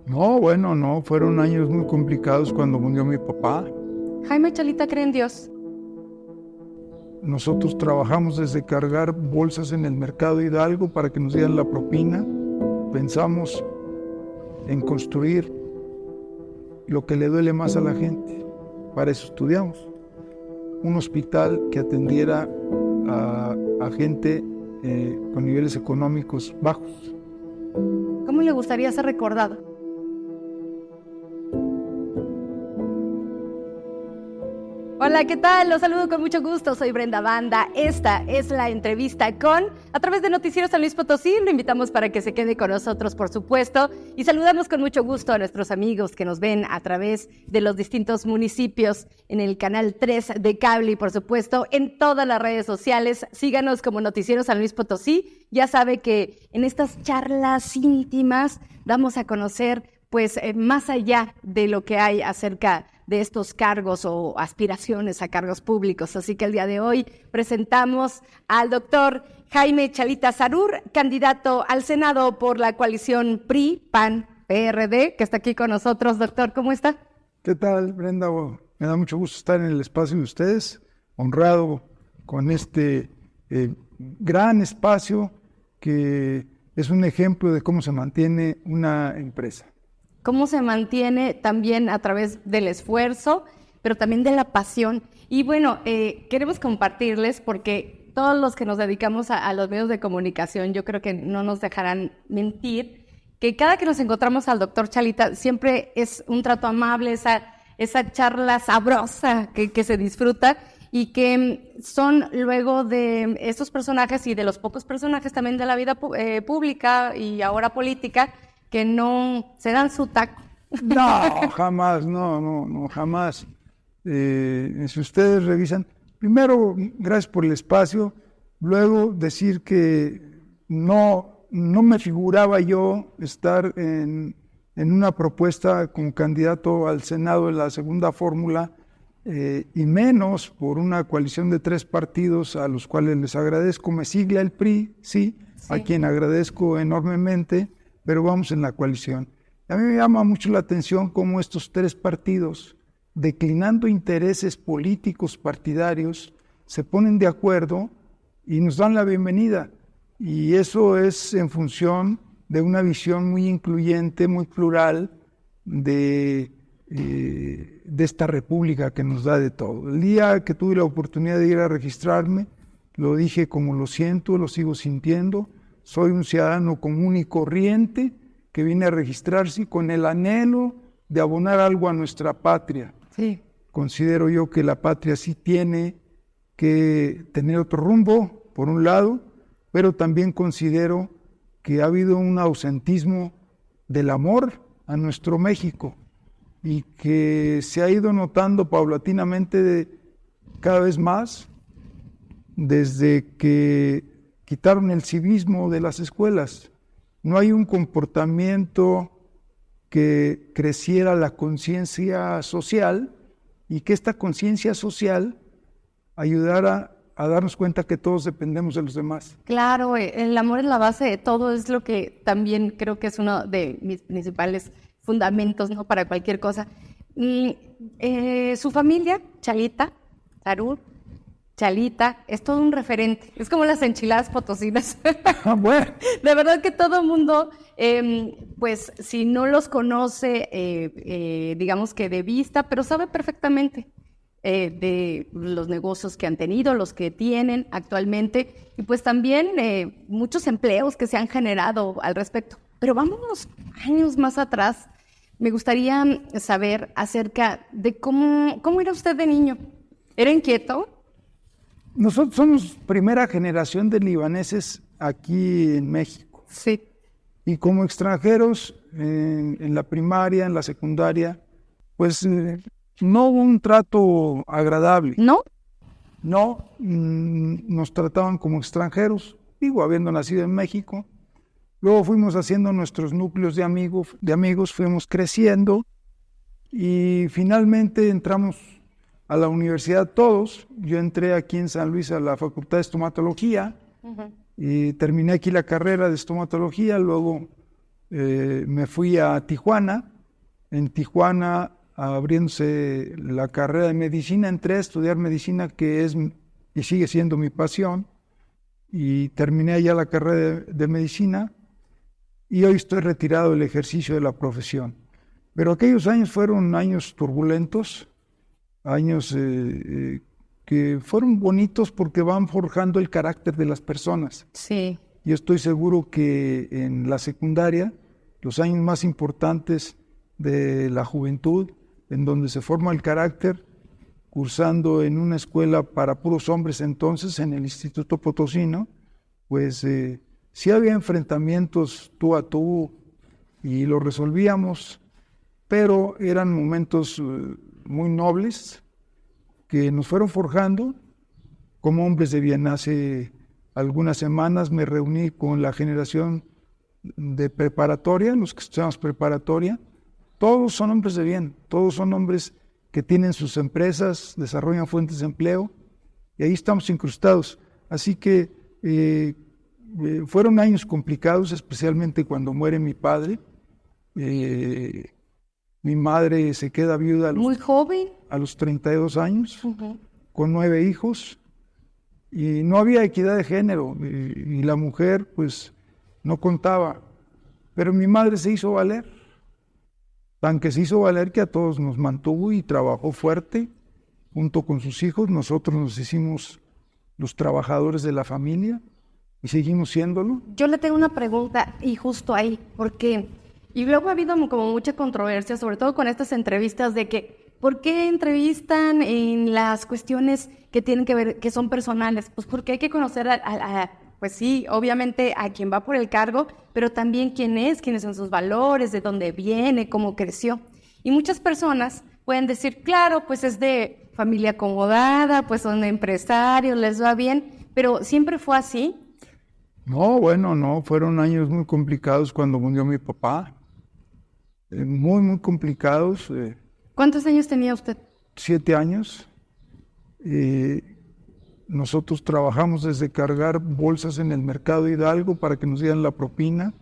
No, bueno, no, fueron años muy complicados cuando murió mi papá. Jaime Chalita cree en Dios. Nosotros trabajamos desde cargar bolsas en el mercado Hidalgo para que nos dieran la propina. Pensamos en construir lo que le duele más a la gente. Para eso estudiamos. Un hospital que atendiera a gente con niveles económicos bajos. ¿Cómo le gustaría ser recordado? Hola, ¿qué tal? Los saludo con mucho gusto, soy Brenda Banda. Esta es la entrevista a través de Noticiero San Luis Potosí. Lo invitamos para que se quede con nosotros, por supuesto, y saludamos con mucho gusto a nuestros amigos que nos ven a través de los distintos municipios en el canal 3 de cable y, por supuesto, en todas las redes sociales. Síganos como Noticiero San Luis Potosí. Ya sabe que en estas charlas íntimas damos a conocer, más allá de lo que hay acerca de estos cargos o aspiraciones a cargos públicos. Así que el día de hoy presentamos al doctor Jaime Chalita Sarur, candidato al Senado por la coalición PRI-PAN-PRD, que está aquí con nosotros. Doctor, ¿cómo está? ¿Qué tal, Brenda? Me da mucho gusto estar en el espacio de ustedes, honrado con este gran espacio que es un ejemplo de cómo se mantiene una empresa. Cómo se mantiene también a través del esfuerzo, pero también de la pasión. Y bueno, queremos compartirles, porque todos los que nos dedicamos a los medios de comunicación, yo creo que no nos dejarán mentir, que cada que nos encontramos al doctor Chalita siempre es un trato amable, esa charla sabrosa que se disfruta, y que son luego de estos personajes y de los pocos personajes también de la vida pública y ahora política, que no se dan su taco. No, jamás, no, jamás. Si ustedes revisan, primero, gracias por el espacio, luego decir que no me figuraba yo estar en una propuesta como candidato al Senado en la segunda fórmula, y menos por una coalición de 3 partidos a los cuales les agradezco. Me sigla el PRI, sí, a quien agradezco enormemente, pero vamos en la coalición. A mí me llama mucho la atención cómo estos 3 partidos, declinando intereses políticos partidarios, se ponen de acuerdo y nos dan la bienvenida. Y eso es en función de una visión muy incluyente, muy plural de esta república que nos da de todo. El día que tuve la oportunidad de ir a registrarme, lo dije como lo siento, lo sigo sintiendo. Soy un ciudadano común y corriente que viene a registrarse con el anhelo de abonar algo a nuestra patria. Sí. Considero yo que la patria sí tiene que tener otro rumbo, por un lado, pero también considero que ha habido un ausentismo del amor a nuestro México y que se ha ido notando paulatinamente cada vez más desde que quitaron el civismo de las escuelas. No hay un comportamiento que creciera la conciencia social y que esta conciencia social ayudara a darnos cuenta que todos dependemos de los demás. Claro, el amor es la base de todo, es lo que también creo que es uno de mis principales fundamentos, ¿no?, para cualquier cosa. Y su familia, Chalita, Sarur, Chalita, es todo un referente. Es como las enchiladas potosinas. Bueno. De verdad que todo mundo, si no los conoce, digamos que de vista, pero sabe perfectamente de los negocios que han tenido, los que tienen actualmente, y pues también muchos empleos que se han generado al respecto. Pero vámonos años más atrás. Me gustaría saber acerca de cómo era usted de niño. ¿Era inquieto? Nosotros somos primera generación de libaneses aquí en México. Sí. Y como extranjeros, en la primaria, en la secundaria, pues no hubo un trato agradable. ¿No? No, nos trataban como extranjeros, digo, habiendo nacido en México. Luego fuimos haciendo nuestros núcleos de amigos, fuimos creciendo y finalmente entramos a la universidad todos. Yo entré aquí en San Luis a la Facultad de Estomatología y terminé aquí la carrera de estomatología. Luego me fui a Tijuana. En Tijuana, abriéndose la carrera de medicina, entré a estudiar medicina, que es y sigue siendo mi pasión, y terminé allá la carrera de medicina, y hoy estoy retirado del ejercicio de la profesión. Pero aquellos años fueron años turbulentos, años que fueron bonitos porque van forjando el carácter de las personas. Sí. Yo estoy seguro que en la secundaria, los años más importantes de la juventud, en donde se forma el carácter, cursando en una escuela para puros hombres entonces, en el Instituto Potosino, pues sí había enfrentamientos tú a tú y lo resolvíamos, pero eran momentos muy nobles que nos fueron forjando como hombres de bien. Hace algunas semanas me reuní con la generación de preparatoria, los que estudiamos preparatoria. Todos son hombres de bien, todos son hombres que tienen sus empresas, desarrollan fuentes de empleo, y ahí estamos incrustados. Así que fueron años complicados, especialmente cuando muere mi padre. Mi madre se queda viuda muy joven, a los 32 años, con 9 hijos, y no había equidad de género, y la mujer pues no contaba, pero mi madre se hizo valer. Tan que se hizo valer que a todos nos mantuvo y trabajó fuerte junto con sus hijos. Nosotros nos hicimos los trabajadores de la familia y seguimos siéndolo. Yo le tengo una pregunta y justo ahí, porque y luego ha habido como mucha controversia, sobre todo con estas entrevistas de que ¿por qué entrevistan en las cuestiones que tienen que ver, que son personales? Pues porque hay que conocer pues sí, obviamente a quien va por el cargo, pero también quiénes son sus valores, de dónde viene, cómo creció. Y muchas personas pueden decir, claro, pues es de familia acomodada, pues son empresarios, les va bien, pero ¿siempre fue así? No, bueno, no, fueron años muy complicados cuando murió mi papá, muy complicados. ¿Cuántos años tenía usted? 7 años. Nosotros trabajamos desde cargar bolsas en el mercado Hidalgo para que nos dieran la propina.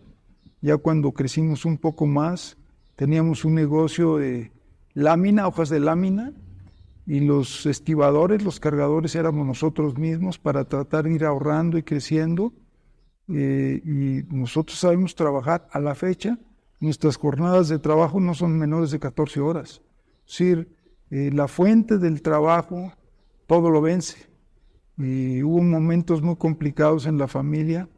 Ya cuando crecimos un poco más, teníamos un negocio de lámina, hojas de lámina, y los estibadores, los cargadores éramos nosotros mismos para tratar de ir ahorrando y creciendo. Y nosotros sabemos trabajar a la fecha. Nuestras jornadas de trabajo no son menores de 14 horas. Es decir, la fuente del trabajo todo lo vence. Y hubo momentos muy complicados en la familia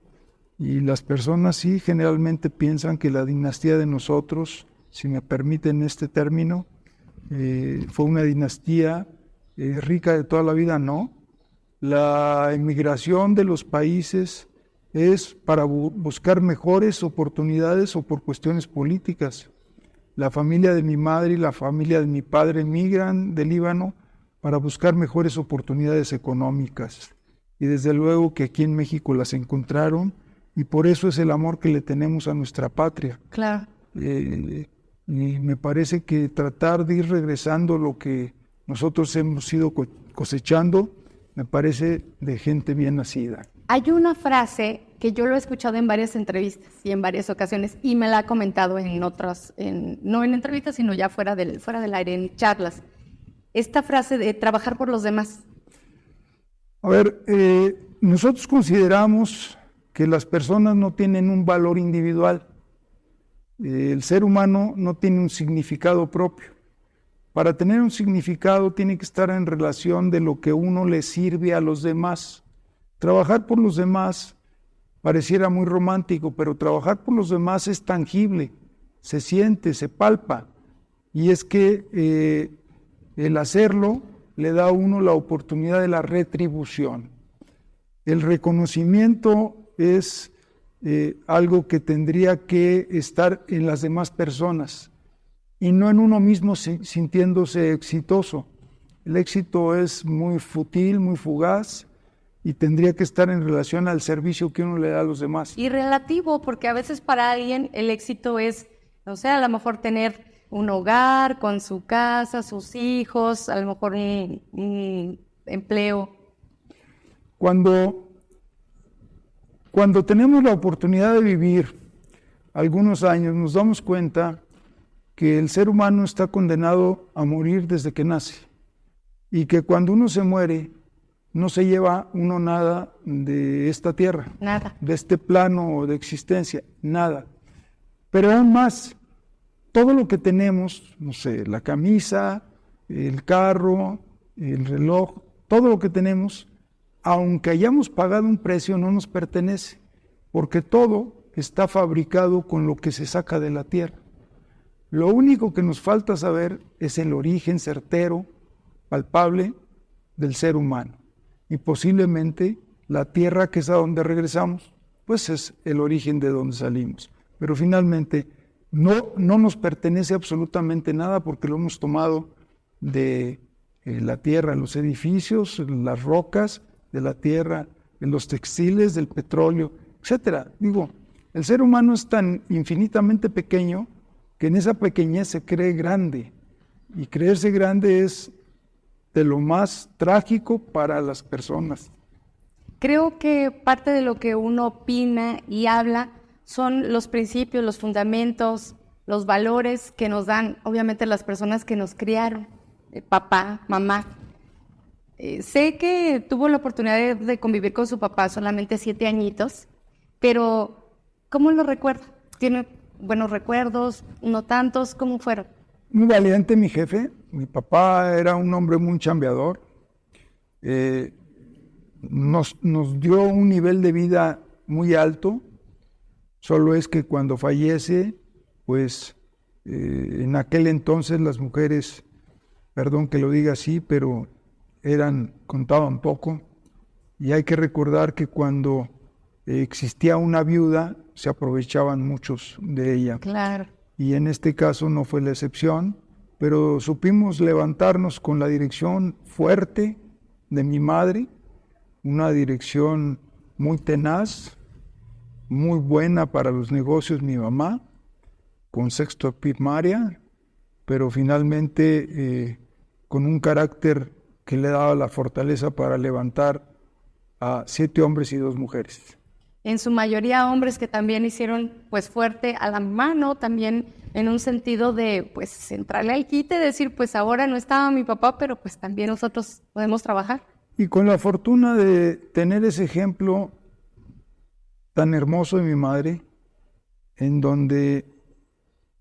y las personas sí generalmente piensan que la dinastía de nosotros, si me permiten este término, fue una dinastía rica de toda la vida. No, la emigración de los países es para buscar mejores oportunidades o por cuestiones políticas. La familia de mi madre y la familia de mi padre emigran de Líbano para buscar mejores oportunidades económicas. Y desde luego que aquí en México las encontraron, y por eso es el amor que le tenemos a nuestra patria. Claro. Y me parece que tratar de ir regresando lo que nosotros hemos ido cosechando, me parece de gente bien nacida. Hay una frase que yo lo he escuchado en varias entrevistas y en varias ocasiones, y me la ha comentado en otras, no en entrevistas, sino ya fuera del aire, en charlas. Esta frase de trabajar por los demás. A ver, nosotros consideramos que las personas no tienen un valor individual. El ser humano no tiene un significado propio. Para tener un significado tiene que estar en relación de lo que uno le sirve a los demás. Trabajar por los demás pareciera muy romántico, pero trabajar por los demás es tangible, se siente, se palpa. Y es que el hacerlo le da a uno la oportunidad de la retribución. El reconocimiento es algo que tendría que estar en las demás personas y no en uno mismo sintiéndose exitoso. El éxito es muy fútil, muy fugaz, y tendría que estar en relación al servicio que uno le da a los demás. Y relativo, porque a veces para alguien el éxito es, o sea, a lo mejor tener un hogar con su casa, sus hijos, a lo mejor un empleo. Cuando tenemos la oportunidad de vivir algunos años nos damos cuenta que el ser humano está condenado a morir desde que nace y que cuando uno se muere no se lleva uno nada de esta tierra, Nada. de este plano de existencia, nada. Pero aún más, todo lo que tenemos, no sé, la camisa, el carro, el reloj, todo lo que tenemos, aunque hayamos pagado un precio, no nos pertenece, porque todo está fabricado con lo que se saca de la tierra. Lo único que nos falta saber es el origen certero, palpable del ser humano. Y posiblemente la tierra, que es a donde regresamos, pues es el origen de donde salimos. Pero finalmente no nos pertenece absolutamente nada porque lo hemos tomado de la tierra, los edificios, las rocas de la tierra, de los textiles, del petróleo, etcétera. Digo, el ser humano es tan infinitamente pequeño que en esa pequeñez se cree grande, y creerse grande es de lo más trágico para las personas. Creo que parte de lo que uno opina y habla son los principios, los fundamentos, los valores que nos dan, obviamente, las personas que nos criaron, papá, mamá. Sé que tuvo la oportunidad de convivir con su papá solamente 7 añitos, pero ¿cómo lo recuerda? ¿Tiene buenos recuerdos, no tantos? ¿Cómo fueron? Muy valiente mi jefe. Mi papá era un hombre muy chambeador. Nos dio un nivel de vida muy alto. Solo es que cuando fallece, pues en aquel entonces las mujeres, perdón que lo diga así, pero contaban poco. Y hay que recordar que cuando existía una viuda, se aprovechaban muchos de ella. Claro. Y en este caso no fue la excepción, pero supimos levantarnos con la dirección fuerte de mi madre, una dirección muy tenaz, muy buena para los negocios mi mamá, con sexto de primaria, pero finalmente con un carácter que le daba la fortaleza para levantar a 7 hombres y 2 mujeres. En su mayoría hombres que también hicieron pues fuerte a la mano, también en un sentido de pues entrarle al quite, decir pues ahora no estaba mi papá, pero pues también nosotros podemos trabajar. Y con la fortuna de tener ese ejemplo tan hermoso de mi madre, en donde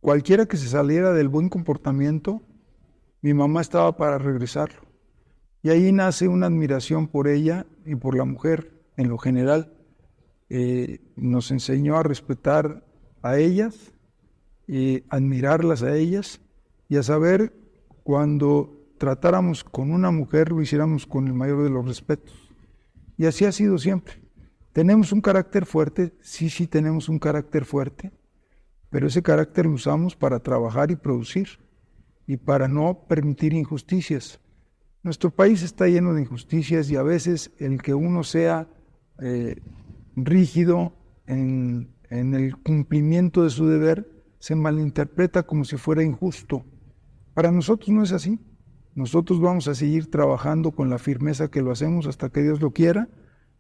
cualquiera que se saliera del buen comportamiento, mi mamá estaba para regresarlo. Y ahí nace una admiración por ella y por la mujer en lo general. Nos enseñó a respetar a ellas, admirarlas a ellas y a saber cuando tratáramos con una mujer lo hiciéramos con el mayor de los respetos. Y así ha sido siempre. ¿Tenemos un carácter fuerte? Sí, tenemos un carácter fuerte, pero ese carácter lo usamos para trabajar y producir y para no permitir injusticias. Nuestro país está lleno de injusticias y a veces el que uno sea rígido en el cumplimiento de su deber se malinterpreta como si fuera injusto. Para nosotros no es así. Nosotros vamos a seguir trabajando con la firmeza que lo hacemos hasta que Dios lo quiera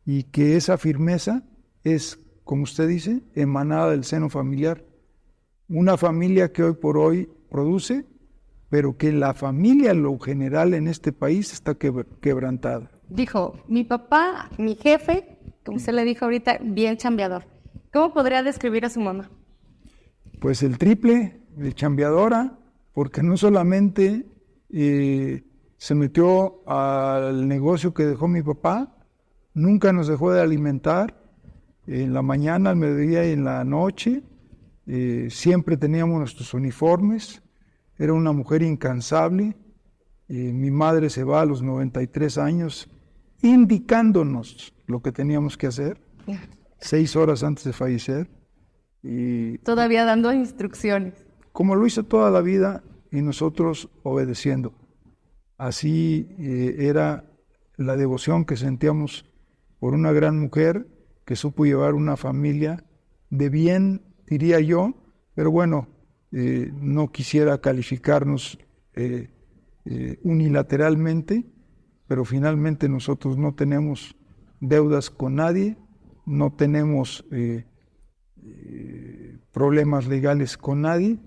y que esa firmeza es, como usted dice, emanada del seno familiar. Una familia que hoy por hoy produce, pero que la familia en lo general en este país está quebrantada. Dijo, mi papá, mi jefe, como usted le dijo ahorita, bien chambeador. ¿Cómo podría describir a su mamá? Pues el triple de chambeadora, porque no solamente se metió al negocio que dejó mi papá, nunca nos dejó de alimentar, en la mañana, al mediodía y en la noche, siempre teníamos nuestros uniformes, era una mujer incansable. Mi madre se va a los 93 años indicándonos lo que teníamos que hacer, 6 horas antes de fallecer. Y todavía dando instrucciones. Como lo hizo toda la vida y nosotros obedeciendo. Así era la devoción que sentíamos por una gran mujer que supo llevar una familia de bien, diría yo, pero bueno, no quisiera calificarnos unilateralmente, pero finalmente nosotros no tenemos deudas con nadie, no tenemos problemas legales con nadie.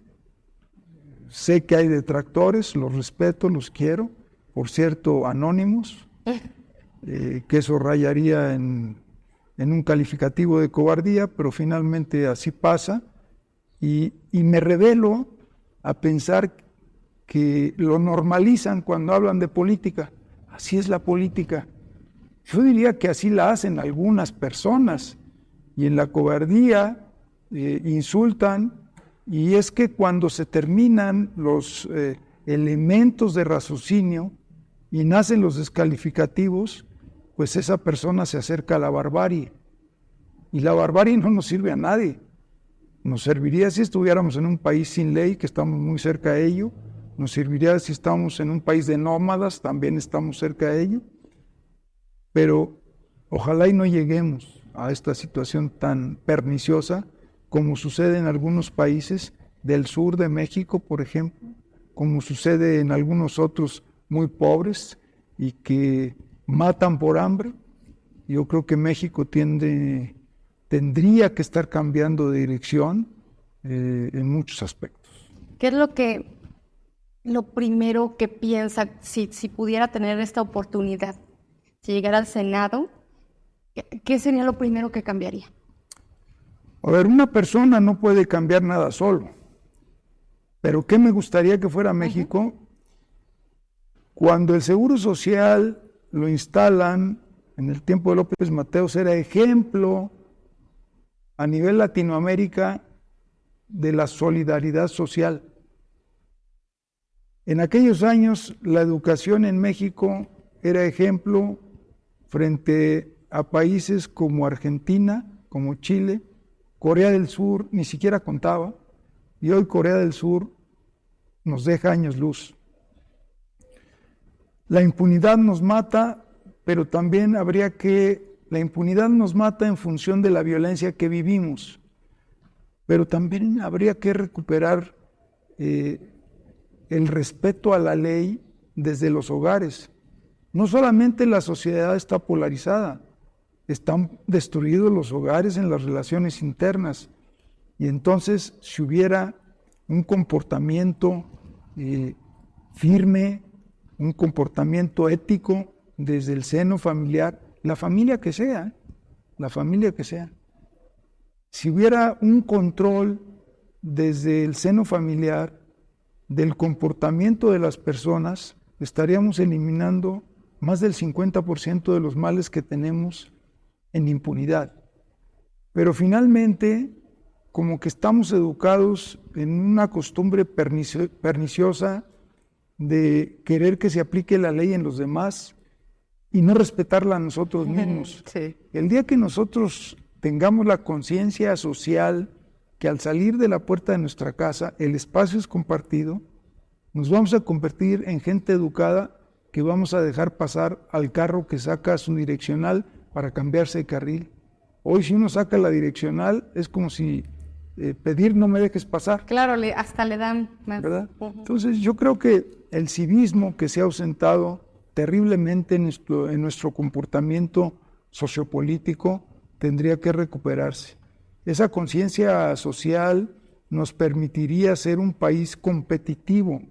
Sé que hay detractores, los respeto, los quiero, por cierto, anónimos, que eso rayaría en un calificativo de cobardía, pero finalmente así pasa, y me revelo a pensar que lo normalizan cuando hablan de política. Así es la política. Yo diría que así la hacen algunas personas, y en la cobardía insultan, y es que cuando se terminan los elementos de raciocinio y nacen los descalificativos, pues esa persona se acerca a la barbarie, y la barbarie no nos sirve a nadie. Nos serviría si estuviéramos en un país sin ley, que estamos muy cerca de ello. Nos serviría si estamos en un país de nómadas, también estamos cerca de ello. Pero ojalá y no lleguemos a esta situación tan perniciosa como sucede en algunos países del sur de México, por ejemplo, como sucede en algunos otros muy pobres y que matan por hambre. Yo creo que México tendría que estar cambiando de dirección en muchos aspectos. ¿Qué es lo primero que piensa si pudiera tener esta oportunidad? Si llegara al Senado, ¿qué sería lo primero que cambiaría? A ver, una persona no puede cambiar nada solo, pero ¿qué me gustaría que fuera México? Cuando el Seguro Social lo instalan en el tiempo de López Mateos, era ejemplo a nivel Latinoamérica de la solidaridad social. En aquellos años la educación en México era ejemplo frente a países como Argentina, como Chile. Corea del Sur ni siquiera contaba, y hoy Corea del Sur nos deja años luz. La impunidad nos mata, pero también la impunidad nos mata en función de la violencia que vivimos, pero también habría que recuperar el respeto a la ley desde los hogares. No solamente la sociedad está polarizada, están destruidos los hogares en las relaciones internas, y entonces si hubiera un comportamiento firme, un comportamiento ético desde el seno familiar, la familia que sea, si hubiera un control desde el seno familiar del comportamiento de las personas, estaríamos eliminando más del 50% de los males que tenemos en impunidad. Pero finalmente, como que estamos educados en una costumbre perniciosa de querer que se aplique la ley en los demás y no respetarla a nosotros mismos. Sí. El día que nosotros tengamos la conciencia social que al salir de la puerta de nuestra casa el espacio es compartido, nos vamos a convertir en gente educada, que vamos a dejar pasar al carro que saca su direccional para cambiarse de carril. Hoy si uno saca la direccional es como si pedir no me dejes pasar. Claro, hasta le dan más. ¿Verdad? Entonces yo creo que el civismo que se ha ausentado terriblemente en nuestro comportamiento sociopolítico tendría que recuperarse. Esa conciencia social nos permitiría ser un país competitivo.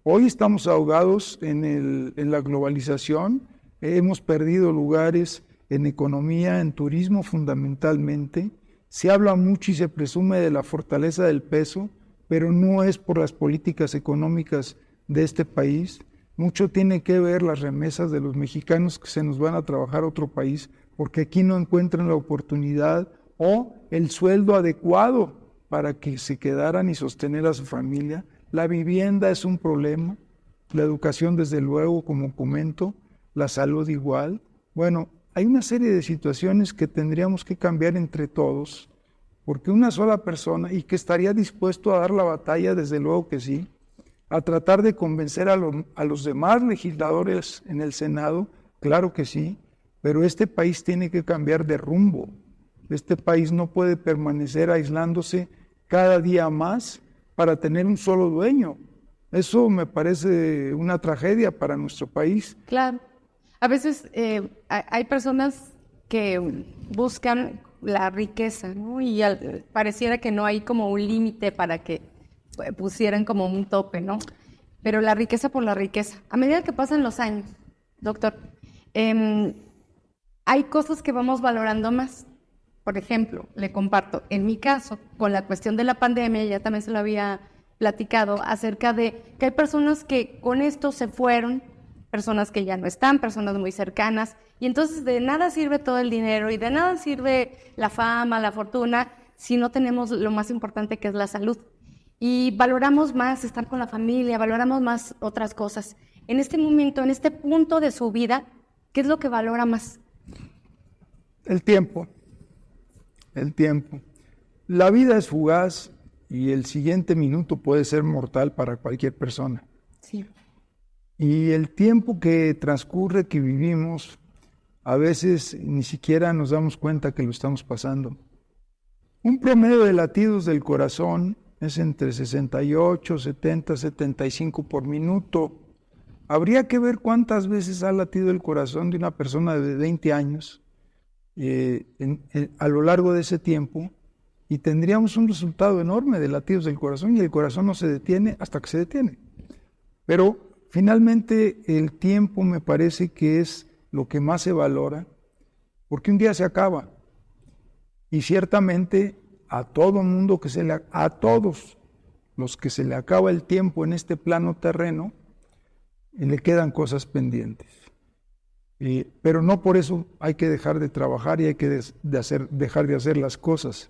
Hoy estamos ahogados en la globalización, hemos perdido lugares en economía, en turismo fundamentalmente. Se habla mucho y se presume de la fortaleza del peso, pero no es por las políticas económicas de este país. Mucho tiene que ver las remesas de los mexicanos que se nos van a trabajar a otro país, porque aquí no encuentran la oportunidad o el sueldo adecuado para que se quedaran y sostener a su familia. La vivienda es un problema, la educación desde luego, como comento, la salud igual. Bueno, hay una serie de situaciones que tendríamos que cambiar entre todos, porque una sola persona, y que estaría dispuesto a dar la batalla, desde luego que sí, a tratar de convencer a los demás legisladores en el Senado, claro que sí, pero este país tiene que cambiar de rumbo. Este país no puede permanecer aislándose cada día más para tener un solo dueño. Eso me parece una tragedia para nuestro país. Claro. A veces hay personas que buscan la riqueza, ¿no? Y pareciera que no hay como un límite para que pusieran como un tope, ¿no? Pero la riqueza por la riqueza. A medida que pasan los años, doctor, hay cosas que vamos valorando más. Por ejemplo, le comparto, en mi caso, con la cuestión de la pandemia, ya también se lo había platicado, acerca de que hay personas que con esto se fueron, personas que ya no están, personas muy cercanas, y entonces de nada sirve todo el dinero y de nada sirve la fama, la fortuna, si no tenemos lo más importante que es la salud. Y valoramos más estar con la familia, valoramos más otras cosas. En este momento, en este punto de su vida, ¿qué es lo que valora más? El tiempo. El tiempo. La vida es fugaz y el siguiente minuto puede ser mortal para cualquier persona. Sí. Y el tiempo que transcurre, que vivimos, a veces ni siquiera nos damos cuenta que lo estamos pasando. Un promedio de latidos del corazón es entre 68, 70, 75 por minuto. Habría que ver cuántas veces ha latido el corazón de una persona de 20 años a lo largo de ese tiempo, y tendríamos un resultado enorme de latidos del corazón, y el corazón no se detiene hasta que se detiene. Pero finalmente el tiempo me parece que es lo que más se valora, porque un día se acaba, y ciertamente a todo mundo a todos los que se le acaba el tiempo en este plano terreno, le quedan cosas pendientes. Pero no por eso hay que dejar de trabajar y hay que dejar de hacer las cosas.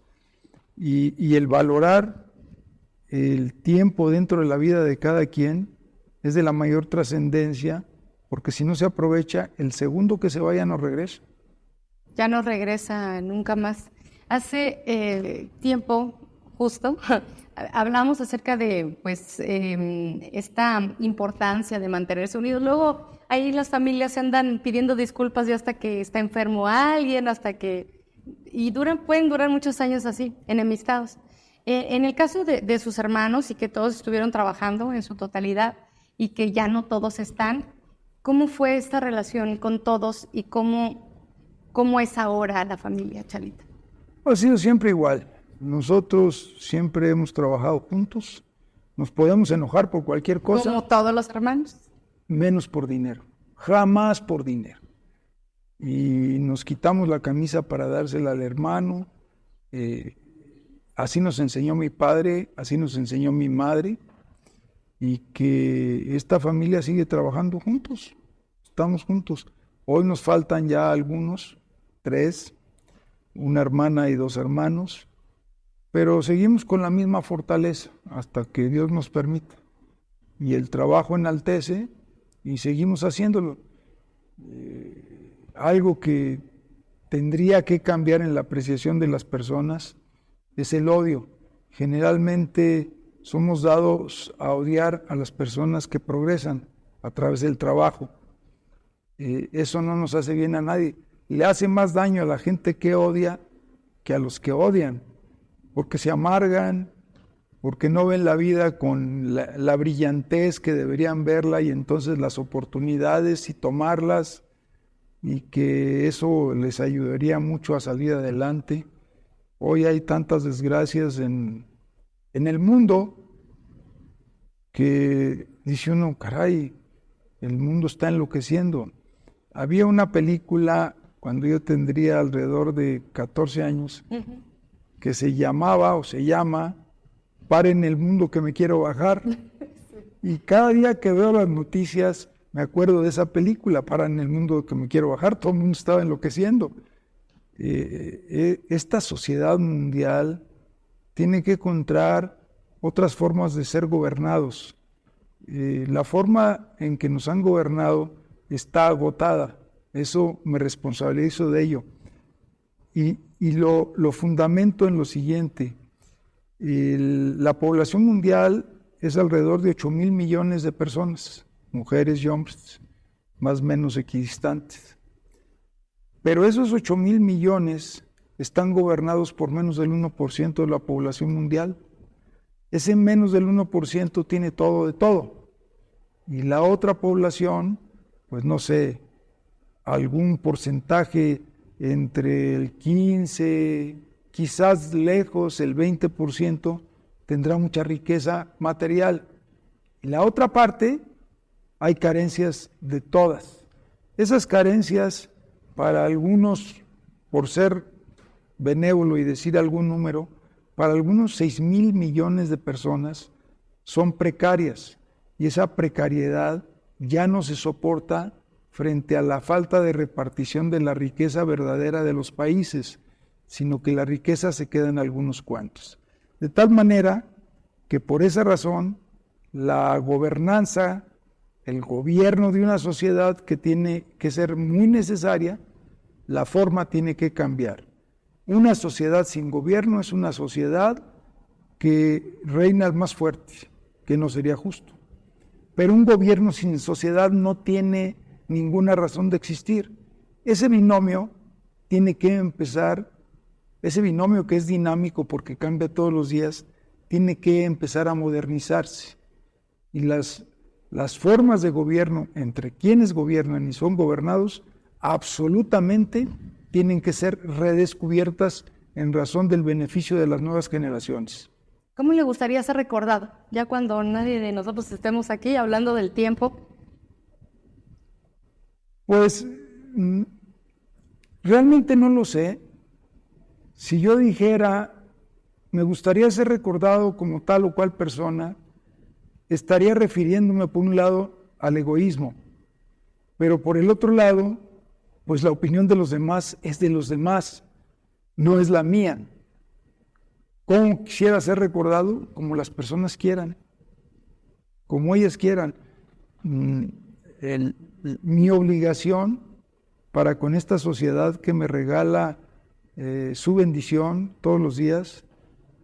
Y el valorar el tiempo dentro de la vida de cada quien es de la mayor trascendencia, porque si no se aprovecha, el segundo que se vaya no regresa. Ya no regresa nunca más. Hace tiempo, justo, hablamos acerca de esta importancia de mantenerse unidos. Luego ahí las familias se andan pidiendo disculpas ya hasta que está enfermo alguien, y pueden durar muchos años así, enemistados. En el caso de sus hermanos y que todos estuvieron trabajando en su totalidad y que ya no todos están, ¿cómo fue esta relación con todos y cómo es ahora la familia, Chalita? Ha sido siempre igual. Nosotros siempre hemos trabajado juntos. Nos podemos enojar por cualquier cosa. ¿Como todos los hermanos? Menos por dinero. Jamás por dinero. Y nos quitamos la camisa para dársela al hermano. Así nos enseñó mi padre, así nos enseñó mi madre. Y que esta familia sigue trabajando juntos. Estamos juntos. Hoy nos faltan ya algunos, 3, una hermana y 2 hermanos. Pero seguimos con la misma fortaleza hasta que Dios nos permita. Y el trabajo enaltece y seguimos haciéndolo. Algo que tendría que cambiar en la apreciación de las personas es el odio. Generalmente somos dados a odiar a las personas que progresan a través del trabajo. Eso no nos hace bien a nadie. Le hace más daño a la gente que odia que a los que odian, porque se amargan, porque no ven la vida con la brillantez que deberían verla, y entonces las oportunidades y tomarlas, y que eso les ayudaría mucho a salir adelante. Hoy hay tantas desgracias en el mundo que dice uno, caray, el mundo está enloqueciendo. Había una película cuando yo tendría alrededor de 14 años, que se llamaba o se llama Paren el mundo que me quiero bajar. Y cada día que veo las noticias me acuerdo de esa película, Paren el mundo que me quiero bajar. Todo el mundo estaba enloqueciendo. Esta sociedad mundial tiene que encontrar otras formas de ser gobernados. La forma en que nos han gobernado está agotada. Eso me responsabilizo de ello. Y lo fundamento en lo siguiente. La población mundial es alrededor de 8,000 millones de personas, mujeres y hombres, más o menos equidistantes. Pero esos 8,000 millones están gobernados por menos del 1% de la población mundial. Ese menos del 1% tiene todo de todo. Y la otra población, pues no sé, algún porcentaje entre el 15, quizás lejos el 20%, tendrá mucha riqueza material. En la otra parte hay carencias de todas. Esas carencias, para algunos, por ser benévolo y decir algún número, para algunos 6,000 millones de personas son precarias, y esa precariedad ya no se soporta frente a la falta de repartición de la riqueza verdadera de los países, sino que la riqueza se queda en algunos cuantos. De tal manera que por esa razón la gobernanza, el gobierno de una sociedad que tiene que ser muy necesaria, la forma tiene que cambiar. Una sociedad sin gobierno es una sociedad que reina el más fuerte, que no sería justo. Pero un gobierno sin sociedad no tiene ninguna razón de existir. Ese binomio tiene que empezar, ese binomio que es dinámico porque cambia todos los días, tiene que empezar a modernizarse. Y las formas de gobierno entre quienes gobiernan y son gobernados absolutamente tienen que ser redescubiertas en razón del beneficio de las nuevas generaciones. ¿Cómo le gustaría ser recordado? Ya cuando nadie de nosotros estemos aquí hablando del tiempo. Pues realmente no lo sé. Si yo dijera, me gustaría ser recordado como tal o cual persona, estaría refiriéndome por un lado al egoísmo, pero por el otro lado, pues la opinión de los demás es de los demás, no es la mía. ¿Cómo quisiera ser recordado? Como las personas quieran, como ellas quieran. Mi obligación para con esta sociedad que me regala su bendición todos los días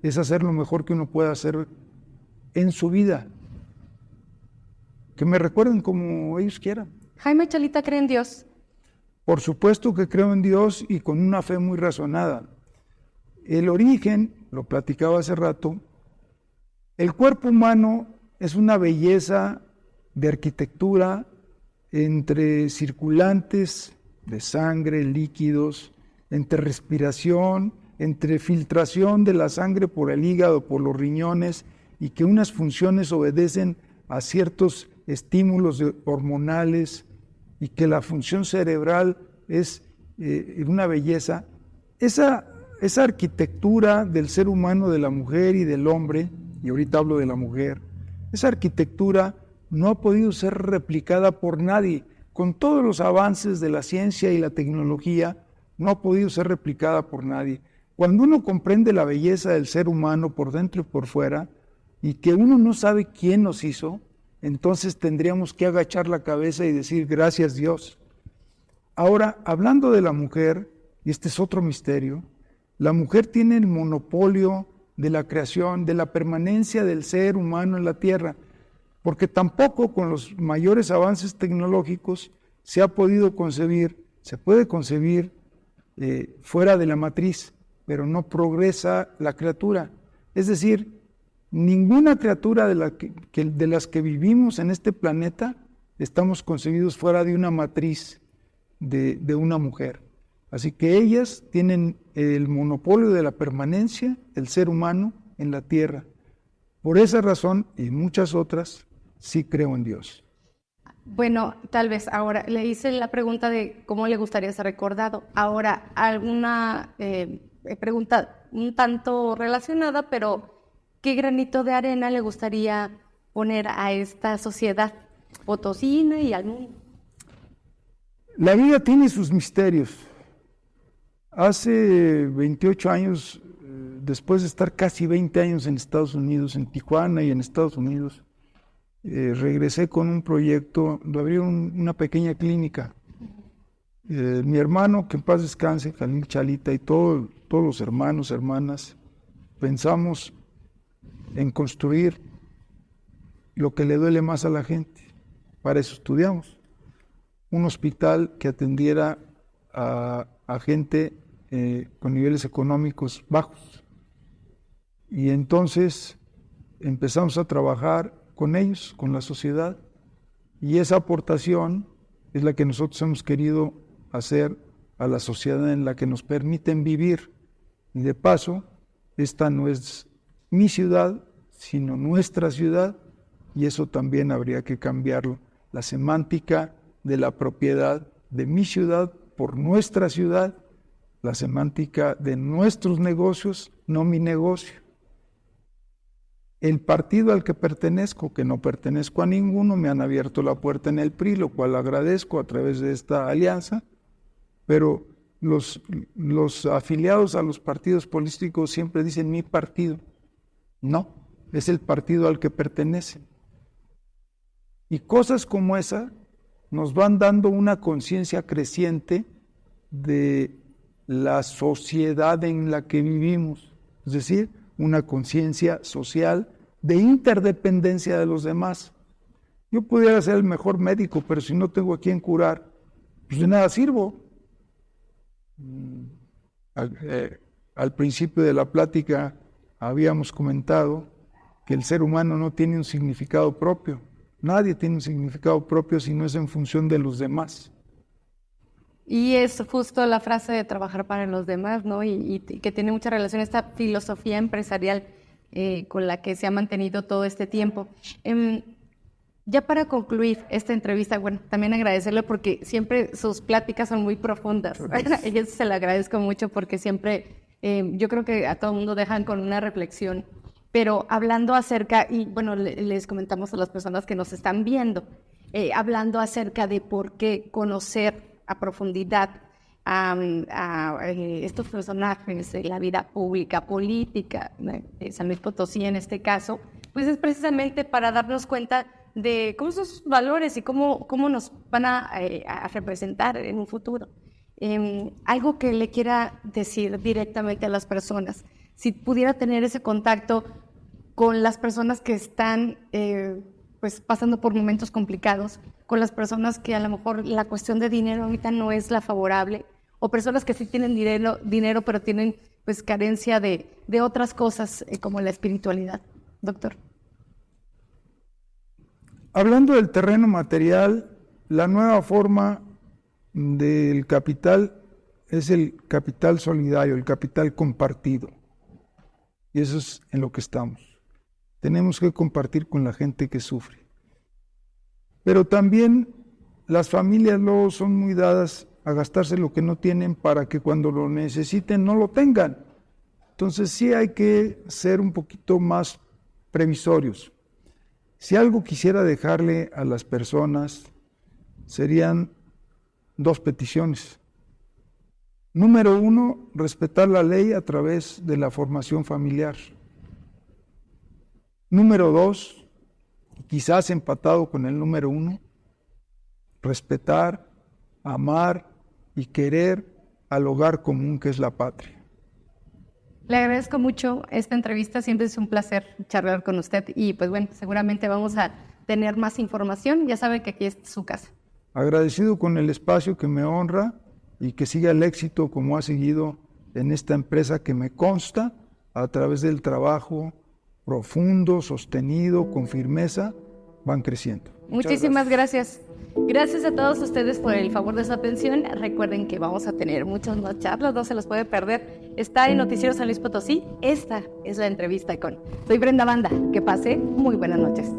es hacer lo mejor que uno pueda hacer en su vida. Que me recuerden como ellos quieran. Jaime Chalita cree en Dios. Por supuesto que creo en Dios y con una fe muy razonada. El origen, lo platicaba hace rato, el cuerpo humano es una belleza de arquitectura entre circulantes de sangre, líquidos, entre respiración, entre filtración de la sangre por el hígado, por los riñones, y que unas funciones obedecen a ciertos estímulos hormonales, y que la función cerebral es una belleza. Esa arquitectura del ser humano, de la mujer y del hombre, y ahorita hablo de la mujer, esa arquitectura no ha podido ser replicada por nadie. Con todos los avances de la ciencia y la tecnología, no ha podido ser replicada por nadie. Cuando uno comprende la belleza del ser humano por dentro y por fuera, y que uno no sabe quién nos hizo, entonces tendríamos que agachar la cabeza y decir gracias Dios. Ahora, hablando de la mujer, y este es otro misterio, la mujer tiene el monopolio de la creación, de la permanencia del ser humano en la tierra, porque tampoco con los mayores avances tecnológicos se puede concebir fuera de la matriz, pero no progresa la criatura. Es decir, ninguna criatura de las que vivimos en este planeta estamos concebidos fuera de una matriz de una mujer. Así que ellas tienen el monopolio de la permanencia del ser humano en la tierra. Por esa razón y muchas otras, sí creo en Dios. Bueno, tal vez ahora le hice la pregunta de cómo le gustaría ser recordado. Ahora, alguna pregunta un tanto relacionada, pero ¿qué granito de arena le gustaría poner a esta sociedad potosina y al mundo? La vida tiene sus misterios. Hace 28 años, después de estar casi 20 años en Estados Unidos, en Tijuana y en Estados Unidos, regresé con un proyecto de abrir una pequeña clínica. Mi hermano, que en paz descanse, Jalil Chalita, y todos los hermanos, hermanas, pensamos en construir lo que le duele más a la gente. Para eso estudiamos. Un hospital que atendiera a gente con niveles económicos bajos. Y entonces empezamos a trabajar con ellos, con la sociedad, y esa aportación es la que nosotros hemos querido hacer a la sociedad en la que nos permiten vivir. Y de paso, esta no es mi ciudad, sino nuestra ciudad, y eso también habría que cambiarlo. La semántica de la propiedad de mi ciudad por nuestra ciudad, la semántica de nuestros negocios, no mi negocio. El partido al que pertenezco, que no pertenezco a ninguno, me han abierto la puerta en el PRI, lo cual agradezco a través de esta alianza, pero los afiliados a los partidos políticos siempre dicen mi partido. No, es el partido al que pertenecen. Y cosas como esa nos van dando una conciencia creciente de la sociedad en la que vivimos, es decir, una conciencia social de interdependencia de los demás. Yo pudiera ser el mejor médico, pero si no tengo a quien curar, pues de nada sirvo. Al principio de la plática habíamos comentado que el ser humano no tiene un significado propio. Nadie tiene un significado propio si no es en función de los demás. Y es justo la frase de trabajar para los demás, ¿no? Y que tiene mucha relación a esta filosofía empresarial con la que se ha mantenido todo este tiempo. Ya para concluir esta entrevista, bueno, también agradecerle porque siempre sus pláticas son muy profundas. Y eso se le agradezco mucho porque siempre, yo creo que a todo el mundo dejan con una reflexión. Pero hablando acerca, y bueno, les comentamos a las personas que nos están viendo, hablando acerca de por qué conocer a profundidad a estos personajes de la vida pública, política, de San Luis Potosí en este caso, pues es precisamente para darnos cuenta de cómo son sus valores y cómo nos van a representar en un futuro. Algo que le quiera decir directamente a las personas, si pudiera tener ese contacto con las personas que están pues pasando por momentos complicados, con las personas que a lo mejor la cuestión de dinero ahorita no es la favorable, o personas que sí tienen dinero pero tienen pues carencia de otras cosas como la espiritualidad. Doctor. Hablando del terreno material, la nueva forma del capital es el capital solidario, el capital compartido. Y eso es en lo que estamos. Tenemos que compartir con la gente que sufre. Pero también las familias luego son muy dadas a gastarse lo que no tienen para que cuando lo necesiten no lo tengan. Entonces sí hay que ser un poquito más previsorios. Si algo quisiera dejarle a las personas, serían 2 peticiones. Número 1, respetar la ley a través de la formación familiar. Número 2, quizás empatado con el número 1, respetar, amar y querer al hogar común que es la patria. Le agradezco mucho esta entrevista, siempre es un placer charlar con usted y pues bueno, seguramente vamos a tener más información, ya sabe que aquí es su casa. Agradecido con el espacio que me honra y que siga el éxito como ha seguido en esta empresa que me consta a través del trabajo profundo, sostenido, con firmeza, van creciendo. Muchísimas gracias. Gracias a todos ustedes por el favor de su atención. Recuerden que vamos a tener muchas más charlas, no se los puede perder. Está en Noticiero San Luis Potosí. Esta es la entrevista con. Soy Brenda Banda. Que pase muy buenas noches.